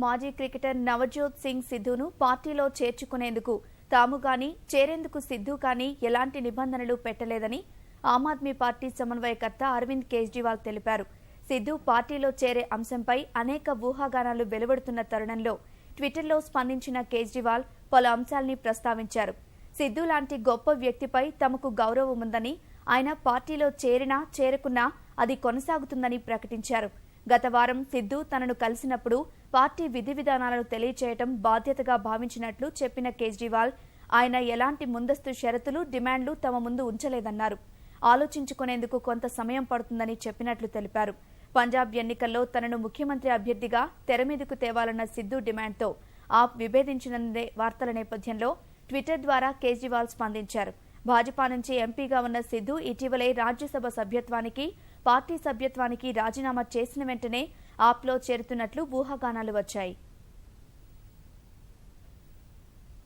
మాజీ క్రికెటర్ నవజోత్ సింగ్ సిద్ధును పార్టీలో చేర్చుకునేందుకు తాము గాని చేరేందుకు సిద్ధు కానీ ఎలాంటి నిబంధనలు పెట్టలేదని ఆమ్ ఆద్మీ పార్టీ సమన్వయకర్త అరవింద్ కేజ్రీవాల్ తెలిపారు. సిద్ధు పార్టీలో చేరే అంశంపై అనేక ఊహాగానాలు వెలువడుతున్న తరుణంలో ట్విట్టర్లో స్పందించిన కేజ్రీవాల్ పలు అంశాల్ని ప్రస్తావించారు. సిద్ధు లాంటి గొప్ప వ్యక్తిపై తమకు గౌరవం ఉందని, ఆయన పార్టీలో చేరినా చేరకున్నా అది కొనసాగుతుందని ప్రకటించారు. గత వారం సిద్ధు తనను కలిసినప్పుడు పార్టీ విధి విధానాలను తెలియచేయటం బాధ్యతగా భావించినట్లు చెప్పిన కేజ్రీవాల్, ఆయన ఎలాంటి ముందస్తు షరతులు, డిమాండ్లు తమ ముందు ఉంచలేదన్నారు. ఆలోచించుకునేందుకు కొంత సమయం పడుతుందని చెప్పినట్లు తెలిపారు. పంజాబ్ ఎన్నికల్లో తనను ముఖ్యమంత్రి అభ్యర్థిగా తెరమీదకు తేవాలన్న సిద్ధు డిమాండ్తో ఆప్ విభేదించినందే వార్తల నేపథ్యంలో ట్విట్టర్ ద్వారా కేజ్రీవాల్ స్పందించారు. భాజపా నుంచి ఎంపీగా ఉన్న సిద్ధు ఇటీవలే రాజ్యసభ సభ్యత్వానికి, పార్టీ సభ్యత్వానికి రాజీనామా చేసిన వెంటనే ఆప్లో చేరుతున్నట్లు ఊహాగానాలు వచ్చాయి.